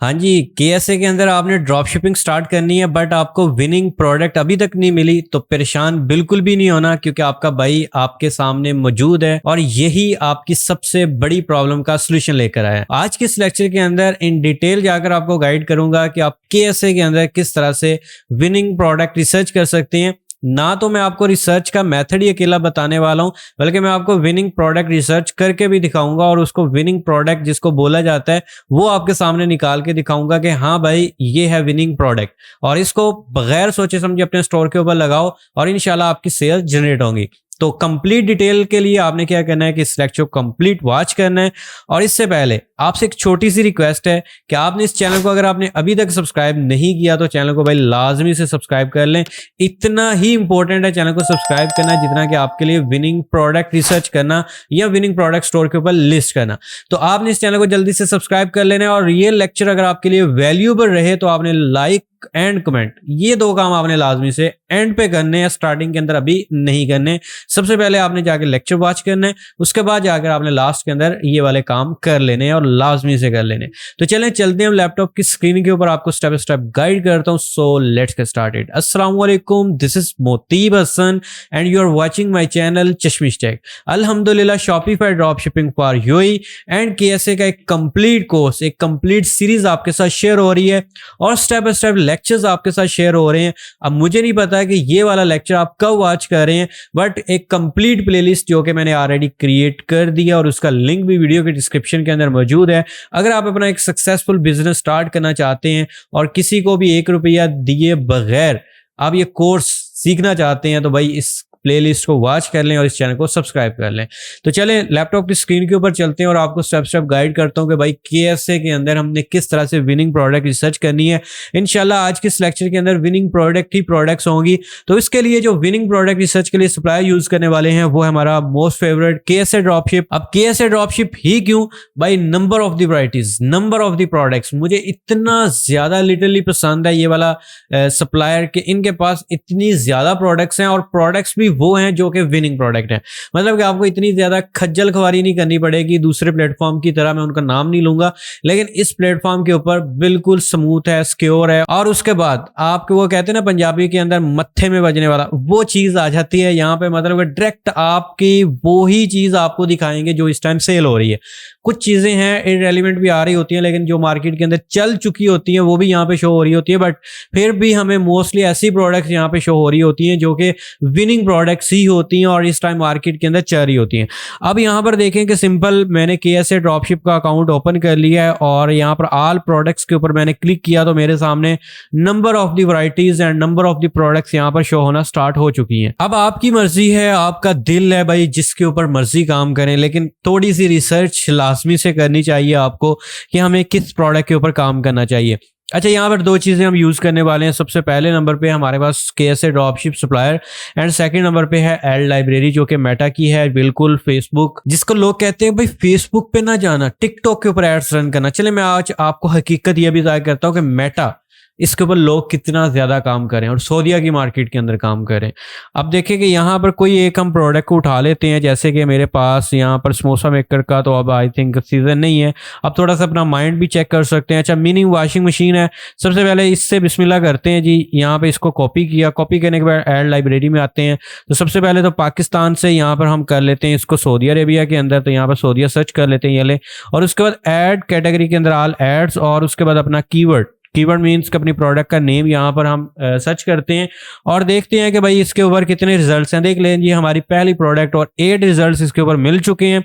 हाँ जी, केएसए के अंदर आपने ड्रॉप शिपिंग स्टार्ट करनी है बट आपको विनिंग प्रोडक्ट अभी तक नहीं मिली तो परेशान बिल्कुल भी नहीं होना, क्योंकि आपका भाई आपके सामने मौजूद है और यही आपकी सबसे बड़ी प्रॉब्लम का सलूशन लेकर आया है। आज के इस लेक्चर के अंदर इन डिटेल जाकर आपको गाइड करूंगा कि आप केएसए के अंदर किस तरह से विनिंग प्रोडक्ट रिसर्च कर सकते हैं। ना तो मैं आपको रिसर्च का मेथड ही अकेला बताने वाला हूं, बल्कि मैं आपको विनिंग प्रोडक्ट रिसर्च करके भी दिखाऊंगा और उसको विनिंग प्रोडक्ट जिसको बोला जाता है वो आपके सामने निकाल के दिखाऊंगा कि हाँ भाई ये है विनिंग प्रोडक्ट, और इसको बगैर सोचे समझे अपने स्टोर के ऊपर लगाओ और इंशाल्लाह आपकी सेल जनरेट होंगी। तो कंप्लीट डिटेल के लिए आपने क्या करना है कि इस लेक्चर को कंप्लीट वॉच करना है। और इससे पहले आपसे एक छोटी सी रिक्वेस्ट है कि आपने इस चैनल को अगर आपने अभी तक सब्सक्राइब नहीं किया तो चैनल को भाई लाजमी से सब्सक्राइब कर लें। इतना ही इंपॉर्टेंट है चैनल को सब्सक्राइब करना जितना कि आपके लिए विनिंग प्रोडक्ट रिसर्च करना या विनिंग प्रोडक्ट स्टोर के ऊपर लिस्ट करना। तो आपने इस चैनल को जल्दी से सब्सक्राइब कर लेना है और ये लेक्चर अगर आपके लिए वैल्यूएबल रहे तो आपने लाइक एंड कमेंट, ये दो काम आपने लाजमी से एंड पे करने हैं, स्टार्टिंग के अंदर अभी नहीं करने। सबसे पहले आपने जाकर लेक्चर वॉच करना है, उसके बाद जाकर आपने लास्ट के अंदर ये वाले काम कर लेने हैं और लाजमी से कर लेने। तो चलें चलते हैं लैपटॉप की स्क्रीन के ऊपर, आपको स्टेप बाय स्टेप गाइड करता हूं। So let's get started. अस्सलाम वालेकुम, this is Motib Hasan and you are watching my channel Chashmish tech. अल्हम्दुलिल्लाह Shopify drop shipping for UAE and KSA का एक कंप्लीट कोर्स, एक कंप्लीट सीरीज आपके साथ शेयर हो रही है और स्टेप बाय स्टेप लेक्चर्स आपके साथ शेयर हो रहे हैं। अब मुझे नहीं पता कि ये वाला लेक्चर आप कब वॉच कर रहे हैं, बट एक कंप्लीट प्लेलिस्ट जो कि मैंने ऑलरेडी क्रिएट कर दिया और उसका लिंक भी वीडियो के डिस्क्रिप्शन के अंदर मौजूद है। अगर आप अपना एक सक्सेसफुल बिजनेस स्टार्ट करना चाहते हैं और किसी को भी 1 रुपया दिए बगैर आप ये कोर्स सीखना चाहते हैं तो भाई इस प्लेलिस्ट को वॉच कर लें और इस चैनल को सब्सक्राइब कर लें। तो चलें लैपटॉप की स्क्रीन के ऊपर चलते हैं और आपको स्टेप स्टेप गाइड करता हूं कि भाई केएसए के अंदर हमने किस तरह से विनिंग प्रोडक्ट रिसर्च करनी है। इंशाल्लाह आज के इस लेक्चर के अंदर विनिंग प्रोडक्ट ही प्रोडक्ट्स होंगी। तो इसके लिए जो विनिंग प्रोडक्ट रिसर्च के लिए सप्लायर यूज करने वाले हैं वो है हमारा मोस्ट फेवरेट केएसए ड्रॉपशिप। अब केएसए ड्रॉपशिप ही क्यों भाई, number of the varieties, number of the products मुझे इतना ज्यादा लिटरली पसंद है ये वाला सप्लायर के इनके पास इतनी ज्यादा प्रोडक्ट्स हैं और प्रोडक्ट्स भी वो हैं जो कि विनिंग प्रोडक्ट है। मतलब कि आपको इतनी ज्यादा खज्जल खवारी नहीं करनी पड़ेगी। दूसरे प्लेटफॉर्म की तरह मैं उनका नाम नहीं लूंगा, लेकिन इस प्लेटफॉर्म के ऊपर बिल्कुल स्मूथ है, सिक्योर है और उसके बाद आपको वो कहते हैं ना पंजाबी के अंदर मत्थे में बजने वाला, वो चीज आ जाती है यहाँ पे। मतलब कि डायरेक्ट आपकी वो ही चीज आपको दिखाएंगे जो इस टाइम सेल हो रही है। कुछ चीजें हैं इररेलेवेंट भी आ रही होती हैं, लेकिन जो मार्केट के अंदर चल चुकी होती हैं वो भी यहाँ पे शो हो रही होती है, बट फिर भी हमें मोस्टली ऐसी प्रोडक्ट्स यहाँ पे शो हो रही होती हैं जो कि विनिंग प्रोडक्ट्स ही होती हैं और इस टाइम मार्केट के अंदर चल रही होती हैं। अब यहाँ पर देखें कि सिंपल मैंने केएसए ड्रॉपशिप का अकाउंट ओपन कर लिया है और यहाँ पर ऑल प्रोडक्ट्स के ऊपर मैंने क्लिक किया तो मेरे सामने number of the varieties and number of the products यहाँ पर शो होना स्टार्ट हो चुकी हैं। अब आपकी मर्जी है, आपका दिल है भाई, जिसके ऊपर मर्जी काम करें, लेकिन थोड़ी सी रिसर्च लाजमी से करनी चाहिए आपको कि हमें किस प्रोडक्ट के ऊपर काम करना चाहिए। अच्छा, यहाँ पर दो चीजें हम यूज करने वाले हैं। सबसे पहले नंबर पे हमारे पास KSA dropship supplier and second number पे है एड लाइब्रेरी जो कि मेटा की है, बिल्कुल फेसबुक, जिसको लोग कहते हैं भाई फेसबुक पे ना जाना, टिकटॉक के ऊपर एड्स रन करना। चले मैं आज आपको हकीकत यह भी जाहिर करता हूँ कि मेटा इसके ऊपर लोग कितना ज्यादा काम करें और सऊदीया की मार्केट के अंदर काम करें। अब देखें कि यहाँ पर कोई एक हम प्रोडक्ट को उठा लेते हैं, जैसे कि मेरे पास यहाँ पर समोसा मेकर का तो अब आई थिंक सीजन नहीं है। अब थोड़ा सा अपना माइंड भी चेक कर सकते हैं। अच्छा, मीनिंग वॉशिंग मशीन है। सबसे पहले इससे बिस्मिल्लाह करते हैं जी। यहाँ पे इसको कॉपी किया, कॉपी करने के बाद एड लाइब्रेरी में आते हैं। तो सबसे पहले तो पाकिस्तान से यहाँ पर हम कर लेते हैं इसको सऊदी अरेबिया के अंदर, तो यहाँ पर सऊदीया सर्च कर लेते हैं ये ले, और उसके बाद एड कैटेगरी के अंदर ऑल एड्स और उसके बाद अपना कीवर्ड मीन्स अपनी प्रोडक्ट का नेम यहाँ पर हम सर्च करते हैं और देखते हैं कि भाई इसके ऊपर कितने रिजल्ट्स हैं। देख लें जी, हमारी पहली प्रोडक्ट और 8 रिजल्ट्स इसके ऊपर मिल चुके हैं।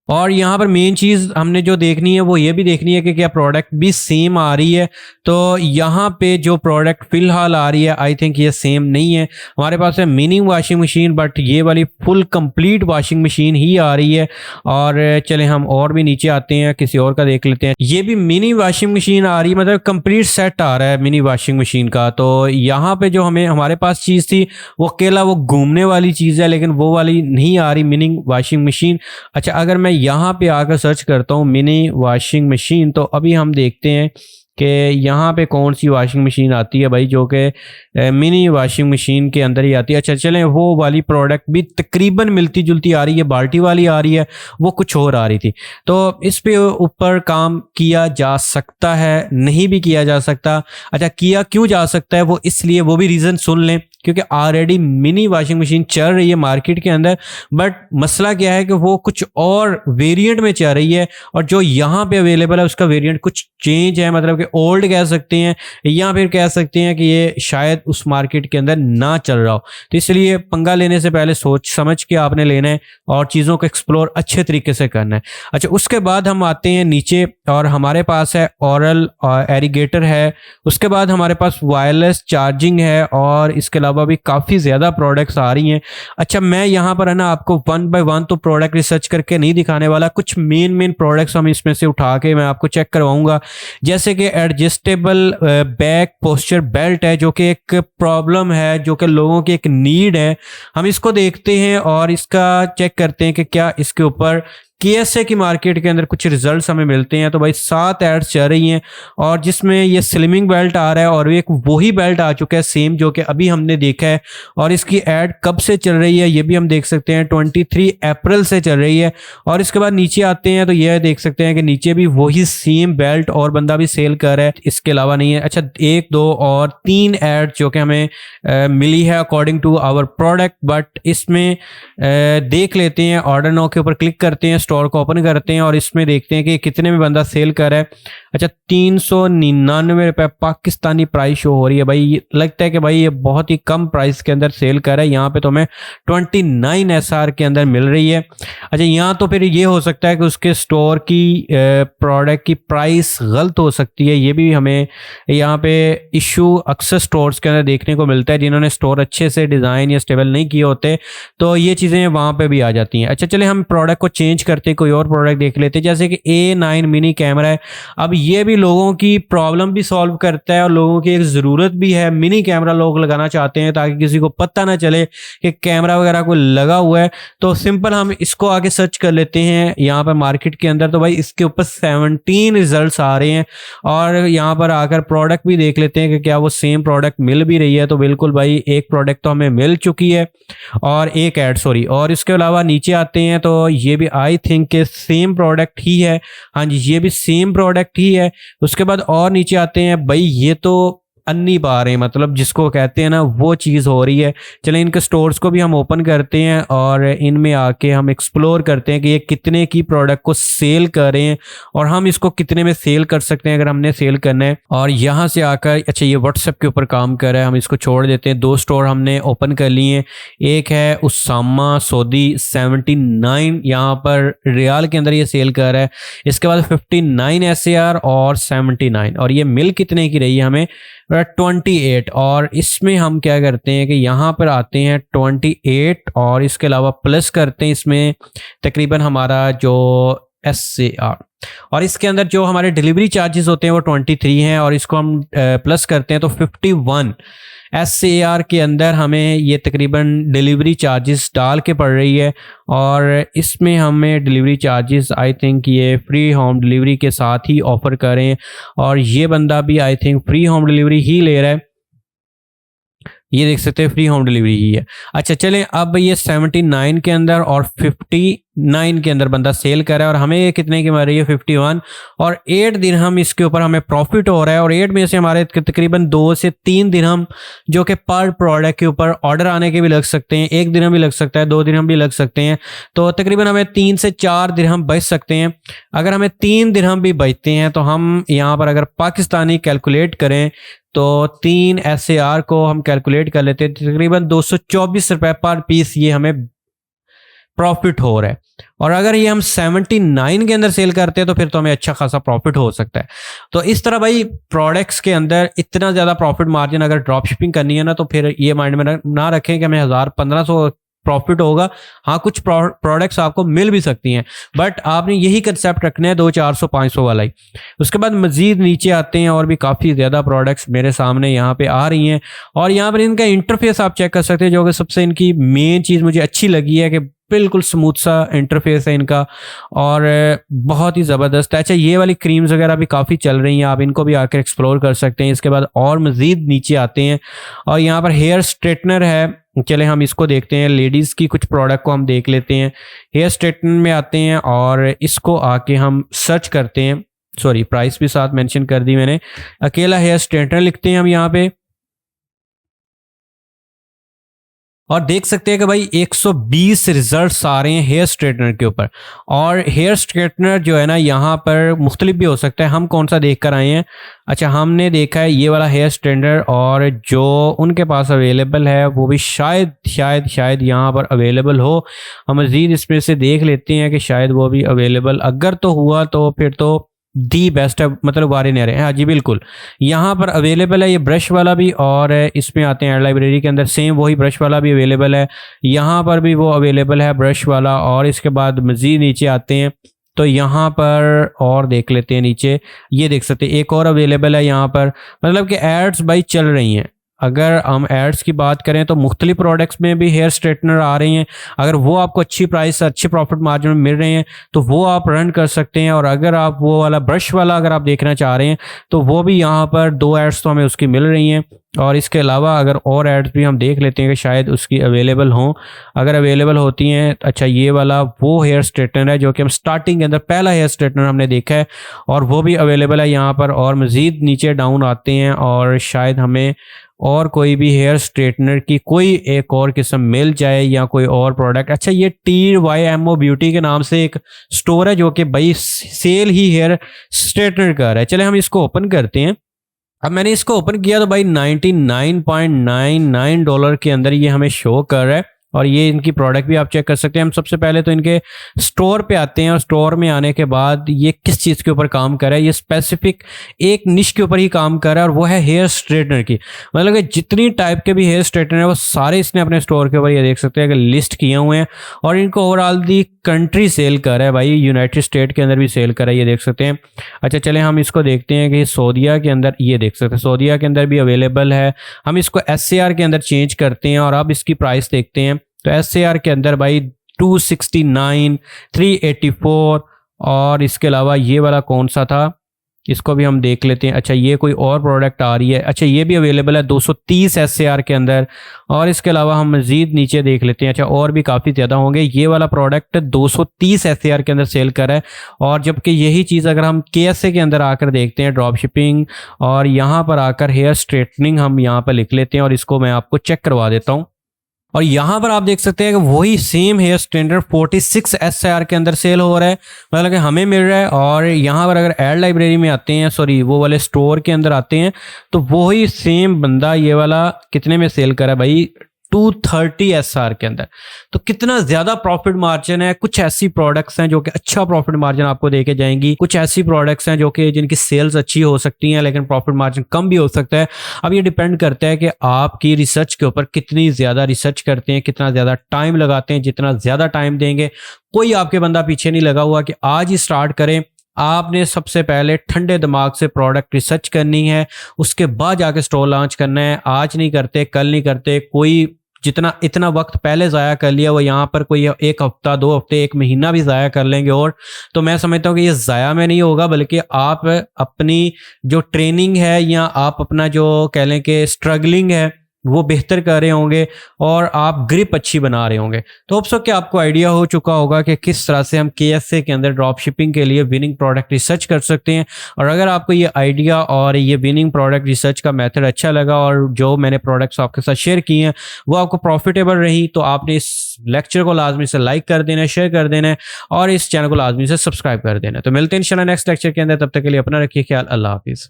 और यहाँ पर मेन चीज़ हमने जो देखनी है वो ये भी देखनी है कि क्या प्रोडक्ट भी सेम आ रही है। तो यहाँ पे जो प्रोडक्ट फिलहाल आ रही है आई थिंक ये सेम नहीं है। हमारे पास है मिनी वॉशिंग मशीन, बट ये वाली फुल कंप्लीट वॉशिंग मशीन ही आ रही है। और चले हम और भी नीचे आते हैं, किसी और का देख लेते हैं। ये भी मिनी वॉशिंग मशीन आ रही है, मतलब कंप्लीट सेट आ रहा है मिनी वॉशिंग मशीन का। तो यहाँ पे जो हमारे पास चीज़ थी वो अकेला वो घूमने वाली चीज़ है, लेकिन वो वाली नहीं आ रही मिनी वॉशिंग मशीन। अच्छा, अगर मैं यहाँ पे आकर सर्च करता हूँ मिनी वॉशिंग मशीन, तो अभी हम देखते हैं कि यहाँ पे कौन सी वॉशिंग मशीन आती है भाई, जो कि मिनी वॉशिंग मशीन के अंदर ही आती है। अच्छा चलें, वो वाली प्रोडक्ट भी तकरीबन मिलती जुलती आ रही है, बाल्टी वाली आ रही है, वो कुछ और आ रही थी। तो इस पे ऊपर काम किया जा सकता है, नहीं भी किया जा सकता। अच्छा, किया क्यों जा सकता है वो इसलिए, वो भी रीज़न सुन लें, क्योंकि ऑलरेडी मिनी वॉशिंग मशीन चल रही है मार्केट के अंदर, बट मसला क्या है कि वो कुछ और वेरिएंट में चल रही है, और जो यहाँ पे अवेलेबल है उसका वेरिएंट कुछ चेंज है, मतलब कि ओल्ड कह सकते हैं, या फिर कह सकते हैं कि ये शायद उस मार्केट के अंदर ना चल रहा हो। तो इसलिए पंगा लेने से पहले सोच समझ के आपने लेना है और चीज़ों को एक्सप्लोर अच्छे तरीके से करना है। अच्छा, उसके बाद हम आते हैं नीचे, और हमारे पास है ओरल एरीगेटर है, उसके बाद हमारे पास वायरलेस चार्जिंग है, और इसके अलावा भी काफ़ी ज़्यादा प्रोडक्ट्स आ रही हैं। अच्छा, मैं यहाँ पर है ना आपको वन बाय वन तो प्रोडक्ट रिसर्च करके नहीं दिखाने वाला, कुछ मेन प्रोडक्ट्स हम इसमें से उठा के मैं आपको चेक करवाऊंगा। जैसे कि एडजस्टेबल बैक पोस्चर बेल्ट है, जो कि एक प्रॉब्लम है, जो कि लोगों की एक नीड है। हम इसको देखते हैं और इसका चेक करते हैं कि क्या इसके ऊपर KSA की मार्केट के अंदर कुछ रिजल्ट्स हमें मिलते हैं। तो भाई 7 एड्स चल रही हैं, और जिसमें ये स्लिमिंग बेल्ट आ रहा है, और एक वही बेल्ट आ चुका है सेम जो कि अभी हमने देखा है। और इसकी ऐड कब से चल रही है ये भी हम देख सकते हैं, 23 अप्रैल से चल रही है। और इसके बाद नीचे आते हैं तो यह देख सकते हैं कि नीचे भी वही सेम बेल्ट और बंदा भी सेल कर रहा है, इसके अलावा नहीं है। अच्छा, 1, 2 और 3 ऐड जो कि हमें मिली है according to our product, but इसमें देख लेते हैं। ऑर्डर नाउ के ऊपर क्लिक करते हैं, स्टोर को ओपन करते हैं, और इसमें देखते हैं कि कितने में बंदा सेल कर रहा है। अच्छा, 399 रुपये पाकिस्तानी प्राइस शो हो रही है। भाई लगता है कि भाई ये बहुत ही कम प्राइस के अंदर सेल कर रहा है। यहाँ पे तो हमें 29 SR के अंदर मिल रही है। अच्छा, यहाँ तो फिर ये हो सकता है कि उसके स्टोर की प्रोडक्ट की प्राइस गलत हो सकती है, ये भी हमें यहाँ पे इशू अक्सर स्टोर्स के अंदर देखने को मिलता है। जिन्होंने स्टोर अच्छे से डिज़ाइन या स्टेबल नहीं किए होते, तो ये चीज़ें वहाँ पे भी आ जाती हैं। अच्छा, चले हम प्रोडक्ट को चेंज करते, कोई और प्रोडक्ट देख लेते हैं, जैसे कि A9 मिनी कैमरा है। अब ये भी लोगों की प्रॉब्लम भी सॉल्व करता है, और लोगों की एक ज़रूरत भी है। मिनी कैमरा लोग लगाना चाहते हैं ताकि किसी को पता ना चले कि कैमरा वगैरह कोई लगा हुआ है। तो सिंपल हम इसको आगे सर्च कर लेते हैं यहाँ पर मार्केट के अंदर। तो भाई इसके ऊपर 17 रिजल्ट्स आ रहे हैं, और यहाँ पर आकर प्रोडक्ट भी देख लेते हैं कि क्या वो सेम प्रोडक्ट मिल भी रही है। तो बिल्कुल भाई एक प्रोडक्ट तो हमें मिल चुकी है, और एक ऐड सॉरी। और इसके अलावा नीचे आते हैं तो ये भी आई थिंक के सेम प्रोडक्ट ही है। हाँ जी, ये भी सेम प्रोडक्ट ही है। उसके बाद और नीचे आते हैं, भाई ये तो अन्नी बार है, मतलब जिसको कहते हैं ना वो चीज़ हो रही है। चलें इनके स्टोर्स को भी हम ओपन करते हैं, और इनमें आके हम एक्सप्लोर करते हैं कि ये कितने की प्रोडक्ट को सेल कर रहे हैं, और हम इसको कितने में सेल कर सकते हैं अगर हमने सेल करना है। और यहाँ से आकर अच्छा, ये व्हाट्सएप के ऊपर काम कर रहा है, हम इसको छोड़ देते हैं। 2 स्टोर हमने ओपन कर लिए हैं। एक है उसामा सऊदी 79, यहाँ पर रियाल के अंदर ये सेल कर रहा है। इसके बाद 59 SAR और 79, और ये मिल कितने की रही है हमें 28। और इसमें हम क्या करते हैं कि यहाँ पर आते हैं 28, और इसके अलावा प्लस करते हैं इसमें तकरीबन हमारा जो SAR, और इसके अंदर जो हमारे डिलीवरी चार्जेस होते हैं वो 23 हैं, और इसको हम प्लस करते हैं तो 51 SAR के अंदर हमें ये तकरीबन डिलीवरी चार्जेस डाल के पड़ रही है। और इसमें हमें डिलीवरी चार्जेस आई थिंक ये फ्री होम डिलीवरी के साथ ही ऑफ़र करें, और ये बंदा भी I think free home delivery ही ले रहा है। ये देख सकते हैं फ्री होम डिलीवरी ही है। अच्छा, चलें अब ये 79 के अंदर और 59 के अंदर बंदा सेल कर रहा है, और हमें ये कितने की मिल रही है 51, और 8 दिरहम इसके ऊपर हमें प्रॉफिट हो रहा है। और 8 में से हमारे तकरीबन 2 से 3 दिरहम जो कि पर प्रोडक्ट के ऊपर ऑर्डर आने के भी लग सकते हैं। 1 दिरहम भी लग सकता है, 2 दिरहम भी लग सकते हैं, तो तकरीबन हमें 3 से 4 दिरहम बच सकते हैं। अगर हमें 3 दिरहम भी बचते हैं तो हम यहाँ पर अगर पाकिस्तानी कैलकुलेट करें तो 3 SAR को हम कैलकुलेट कर लेते हैं, तकरीबन 224 रुपये पर पीस ये हमें प्रॉफिट हो रहा है। और अगर ये हम 79 के अंदर सेल करते हैं तो फिर तो हमें अच्छा खासा प्रॉफिट हो सकता है। तो इस तरह भाई प्रोडक्ट्स के अंदर इतना ज़्यादा प्रॉफिट मार्जिन अगर ड्रॉप शिपिंग करनी है ना, तो फिर ये माइंड में ना रखें कि हमें 1000-1500 प्रॉफिट होगा। हाँ, कुछ प्रोडक्ट्स आपको मिल भी सकती हैं, बट आपने यही कंसेप्ट रखना है 200-400-500 वाला ही। उसके बाद मज़ीद नीचे आते हैं, और भी काफ़ी ज़्यादा प्रोडक्ट्स मेरे सामने यहाँ पे आ रही हैं, और यहाँ पर इनका इंटरफेस आप चेक कर सकते हैं। जो कि सबसे इनकी मेन चीज़ मुझे अच्छी लगी है कि बिल्कुल स्मूथ सा इंटरफेस है इनका और बहुत ही ज़बरदस्त है। अच्छा, ये वाली क्रीम्स वगैरह भी काफ़ी चल रही हैं, आप इनको भी आकर एक्सप्लोर कर सकते हैं। इसके बाद और मज़ीद नीचे आते हैं और यहाँ पर हेयर स्ट्रेटनर है। चले हम इसको देखते हैं, लेडीज़ की कुछ प्रोडक्ट को हम देख लेते हैं। हेयर स्ट्रेटनर में आते हैं और इसको आके हम सर्च करते हैं, सॉरी प्राइस भी साथ मेंशन कर दी मैंने। अकेला हेयर स्ट्रेटनर लिखते हैं हम यहाँ पे और देख सकते हैं कि भाई 120 रिजल्ट्स आ रहे हैं हेयर स्ट्रेटनर के ऊपर। और हेयर स्ट्रेटनर जो है ना यहाँ पर मुख्तलिफ भी हो सकता है, हम कौन सा देख कर आए हैं। अच्छा, हमने देखा है ये वाला हेयर स्ट्रेटनर और जो उनके पास अवेलेबल है वो भी शायद यहाँ पर अवेलेबल हो। हम मज़ीद इसमें से देख लेते हैं कि शायद वो भी अवेलेबल अगर तो हुआ तो फिर तो दी बेस्ट है, मतलब वारे नहरे। हाँ जी बिल्कुल, यहाँ पर अवेलेबल है ये ब्रश वाला भी और इसमें आते हैं लाइब्रेरी के अंदर सेम वही ब्रश वाला भी अवेलेबल है। यहाँ पर भी वो अवेलेबल है ब्रश वाला और इसके बाद मज़ीद नीचे आते हैं तो यहाँ पर और देख लेते हैं नीचे, ये देख सकते हैं एक और अवेलेबल है यहाँ पर। मतलब कि एड्स भाई चल रही हैं। अगर हम एड्स की बात करें तो मुख्तलिफ प्रोडक्ट्स में भी हेयर स्ट्रेटनर आ रही हैं। अगर वो आपको अच्छी प्राइस अच्छे प्रॉफिट मार्जिन में मिल रहे हैं तो वो आप रन कर सकते हैं। और अगर आप वो वाला ब्रश वाला अगर आप देखना चाह रहे हैं तो वो भी यहाँ पर 2 एड्स तो हमें उसकी मिल रही हैं। और इसके अलावा अगर और एड्स भी हम देख लेते हैं कि शायद उसकी अवेलेबल हों, अगर अवेलेबल होती हैं। अच्छा, ये वाला वो हेयर स्ट्रेटनर है जो कि हम स्टार्टिंग के अंदर पहला हेयर स्ट्रेटनर हमने देखा है और वो भी अवेलेबल है यहाँ पर। और मज़ीद नीचे डाउन आते हैं और शायद हमें और कोई भी हेयर स्ट्रेटनर की कोई एक और किस्म मिल जाए या कोई और प्रोडक्ट। अच्छा, ये TYMO ब्यूटी के नाम से एक स्टोर है जो कि भाई सेल ही हेयर स्ट्रेटनर कर रहा है। चले हम इसको ओपन करते हैं। अब मैंने इसको ओपन किया तो भाई $99.99 के अंदर ये हमें शो कर रहा है और ये इनकी प्रोडक्ट भी आप चेक कर सकते हैं। हम सबसे पहले तो इनके स्टोर पे आते हैं और स्टोर में आने के बाद ये किस चीज़ के ऊपर काम कर रहा है, ये स्पेसिफिक एक निश के ऊपर ही काम कर रहा है और वो है हेयर स्ट्रेटनर की। मतलब कि जितनी टाइप के भी हेयर स्ट्रेटनर है वो सारे इसने अपने स्टोर के ऊपर ये देख सकते हैं कि लिस्ट किए हुए हैं। और इनको ओवरऑल दी कंट्री सेल कर रहा है भाई, यूनाइटेड स्टेट के अंदर भी सेल कर रहा है, ये देख सकते हैं। अच्छा, चले हम इसको देखते हैं कि सऊदीया के अंदर, ये देख सकते हैं सऊदीया के अंदर भी अवेलेबल है। हम इसको SAR के अंदर चेंज करते हैं और अब इसकी प्राइस देखते हैं। तो SAR के अंदर भाई 269, 384 और इसके अलावा ये वाला कौन सा था इसको भी हम देख लेते हैं। अच्छा, ये कोई और प्रोडक्ट आ रही है। अच्छा, ये भी अवेलेबल है 230 SAR के अंदर। और इसके अलावा हम मज़ीद नीचे देख लेते हैं। अच्छा, और भी काफ़ी ज़्यादा होंगे। ये वाला प्रोडक्ट 230 SAR के अंदर सेल कर रहा है। और जबकि यही चीज़ अगर हम KSA के अंदर आकर देखते हैं, ड्रॉप शिपिंग, और यहाँ पर आकर हेयर स्ट्रेटनिंग हम यहाँ पर लिख लेते हैं और इसको मैं आपको चेक करवा देता हूँ। और यहाँ पर आप देख सकते हैं कि वही सेम हेयर स्टैंडर्ड 46 SAR के अंदर सेल हो रहा है, मतलब कि हमें मिल रहा है। और यहाँ पर अगर एड लाइब्रेरी में आते हैं, सॉरी वो वाले स्टोर के अंदर आते हैं, तो वही सेम बंदा ये वाला कितने में सेल कर रहा है भाई, 230 SR के अंदर। तो कितना ज्यादा प्रॉफिट मार्जिन है। कुछ ऐसी प्रोडक्ट्स हैं जो कि अच्छा प्रॉफिट मार्जिन आपको देके जाएंगी, कुछ ऐसी प्रोडक्ट्स हैं जो कि जिनकी सेल्स अच्छी हो सकती हैं लेकिन प्रॉफिट मार्जिन कम भी हो सकता है। अब ये डिपेंड करता है कि आपकी रिसर्च के ऊपर कितनी ज्यादा रिसर्च करते हैं, कितना ज्यादा टाइम लगाते हैं। जितना ज्यादा टाइम देंगे, कोई आपके बंदा पीछे नहीं लगा हुआ कि आज ही स्टार्ट करें। आपने सबसे पहले ठंडे दिमाग से प्रोडक्ट रिसर्च करनी है, उसके बाद जाके स्टोर लॉन्च करना है। आज नहीं करते, कल नहीं करते, कोई जितना इतना वक्त पहले ज़ाया कर लिया वो यहाँ पर कोई 1 हफ्ता 2 हफ्ते 1 महीना भी ज़ाया कर लेंगे। और तो मैं समझता हूँ कि ये ज़ाया में नहीं होगा, बल्कि आप अपनी जो ट्रेनिंग है या आप अपना जो कह लें कि स्ट्रगलिंग है वो बेहतर कर रहे होंगे और आप ग्रिप अच्छी बना रहे होंगे। तो होप सो कि आपको आइडिया हो चुका होगा कि किस तरह से हम KSA के अंदर ड्रॉप शिपिंग के लिए विनिंग प्रोडक्ट रिसर्च कर सकते हैं। और अगर आपको ये आइडिया और ये विनिंग प्रोडक्ट रिसर्च का मेथड अच्छा लगा और जो मैंने प्रोडक्ट्स आपके साथ शेयर किए हैं वो आपको प्रॉफिटेबल रही, तो आपने इस लेक्चर को लाजमी से लाइक कर देना है, शेयर कर देना है और इस चैनल को लाजमी से सब्सक्राइब कर देना है। तो मिलते हैं इंशाल्लाह नेक्स्ट लेक्चर के अंदर, तब तक के लिए अपना रखिए ख्याल। अल्लाह हाफिज़।